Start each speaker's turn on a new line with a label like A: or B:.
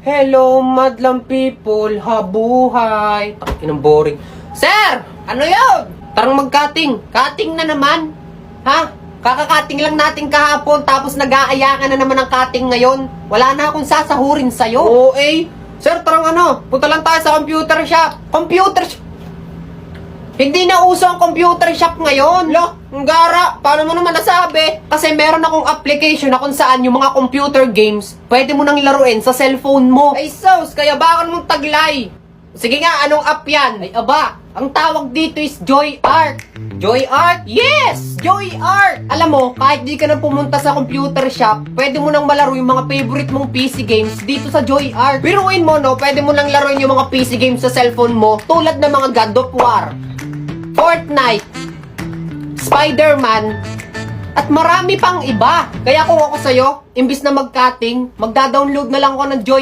A: Hello, madlang people. Habuhay. Takin ng boring. Sir! Ano yun? Tarang mag-cutting. Cutting na naman. Ha? Kakakating lang natin kahapon tapos nag-aaya ka na naman ng cutting ngayon. Wala na akong sasahurin sa'yo. Oo eh. Sir, tarang punta lang tayo sa computer shop. Computer shop? Hindi na uso ang computer shop ngayon. Lo, ang gara. Paano mo naman nasabi? Kasi meron akong application na kung saan yung mga computer games, pwede mo nang laruin sa cellphone mo. Ay sus, kaya bakit mong taglay? Sige nga, anong app yan? Ay aba, ang tawag dito is Joy Art. Joy Art? Yes! Joy Art! Alam mo, kahit di ka na pumunta sa computer shop, pwede mo nang malaro yung mga favorite mong PC games dito sa Joy Art. Biruin mo, no? Pwede mo nang laruin yung mga PC games sa cellphone mo, tulad ng mga God of War, Fortnite, Spider-Man, at marami pang iba. Kaya kung ako sa'yo, imbis na mag-cutting, magda-download na lang ako ng Joy